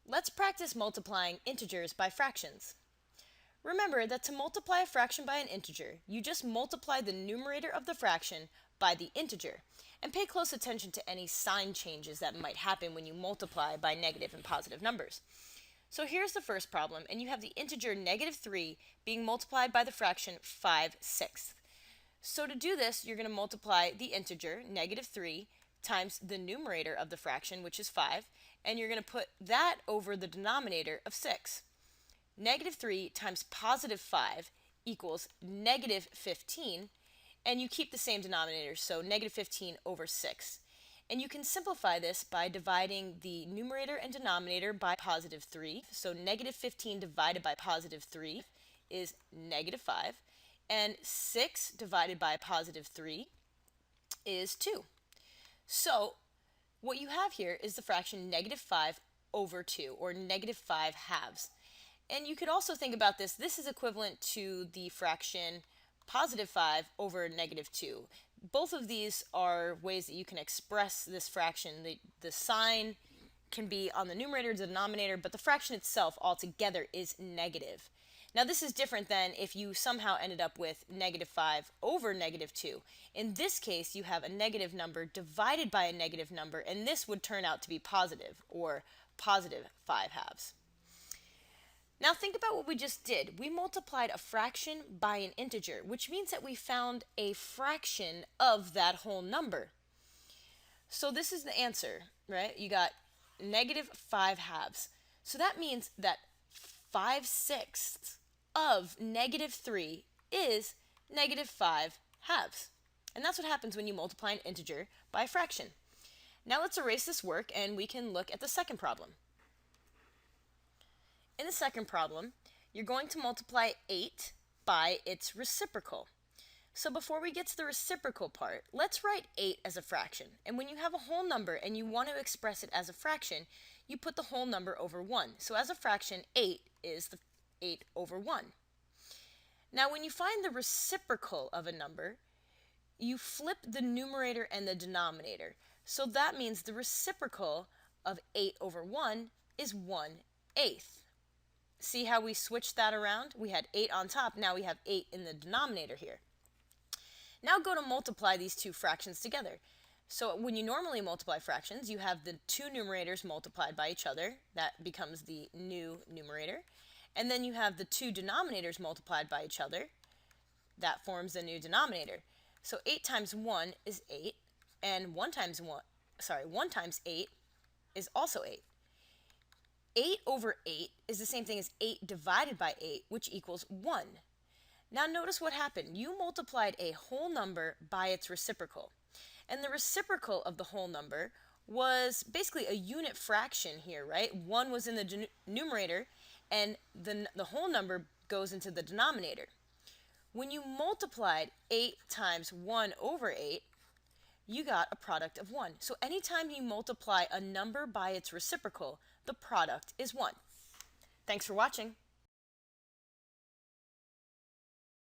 Let's practice multiplying integers by fractions. Remember that to multiply a fraction by an integer, you just multiply the numerator of the fraction by the integer. And pay close attention to any sign changes that might happen when you multiply by negative and positive numbers. So here's the first problem, and you have the integer -3 being multiplied by the fraction 5/6. So to do this, you're going to multiply the integer, -3, times the numerator of the fraction, which is 5, and you're going to put that over the denominator of 6. -3 times +5 equals -15, and you keep the same denominator, so -15 over 6. And you can simplify this by dividing the numerator and denominator by +3. So -15 divided by +3 is -5, and 6 divided by +3 is 2. So what you have here is the fraction -5 over 2, or -5/2. And you could also think about this. This is equivalent to the fraction +5 over -2. Both of these are ways that you can express this fraction. The sign can be on the numerator or denominator, but the fraction itself altogether is negative. Now this is different than if you somehow ended up with -5 over -2. In this case, you have a negative number divided by a negative number, and this would turn out to be positive, or +5/2. Now think about what we just did. We multiplied a fraction by an integer, which means that we found a fraction of that whole number. So this is the answer, right? You got -5/2. So that means that 5/6 of -3 is -5/2. And that's what happens when you multiply an integer by a fraction. Now let's erase this work and we can look at the second problem. In the second problem, you're going to multiply 8 by its reciprocal. So before we get to the reciprocal part, let's write 8 as a fraction. And when you have a whole number and you want to express it as a fraction, you put the whole number over 1. So as a fraction, 8 is the 8 over 1. Now when you find the reciprocal of a number, you flip the numerator and the denominator. So that means the reciprocal of 8 over 1 is 1/8. See how we switched that around? We had 8 on top, now we have 8 in the denominator here. Now go to multiply these two fractions together. So when you normally multiply fractions, you have the two numerators multiplied by each other. That becomes the new numerator. And then you have the two denominators multiplied by each other. That forms the new denominator. So 8 times 1 is 8, and 1 times 8 is also 8. 8 over 8 is the same thing as 8 divided by 8, which equals 1. Now notice what happened. You multiplied a whole number by its reciprocal. And the reciprocal of the whole number was basically a unit fraction here, right? 1 was in the numerator, and the whole number goes into the denominator. When you multiplied 8 times 1 over 8, you got a product of 1. So anytime you multiply a number by its reciprocal, the product is 1. Thanks for watching.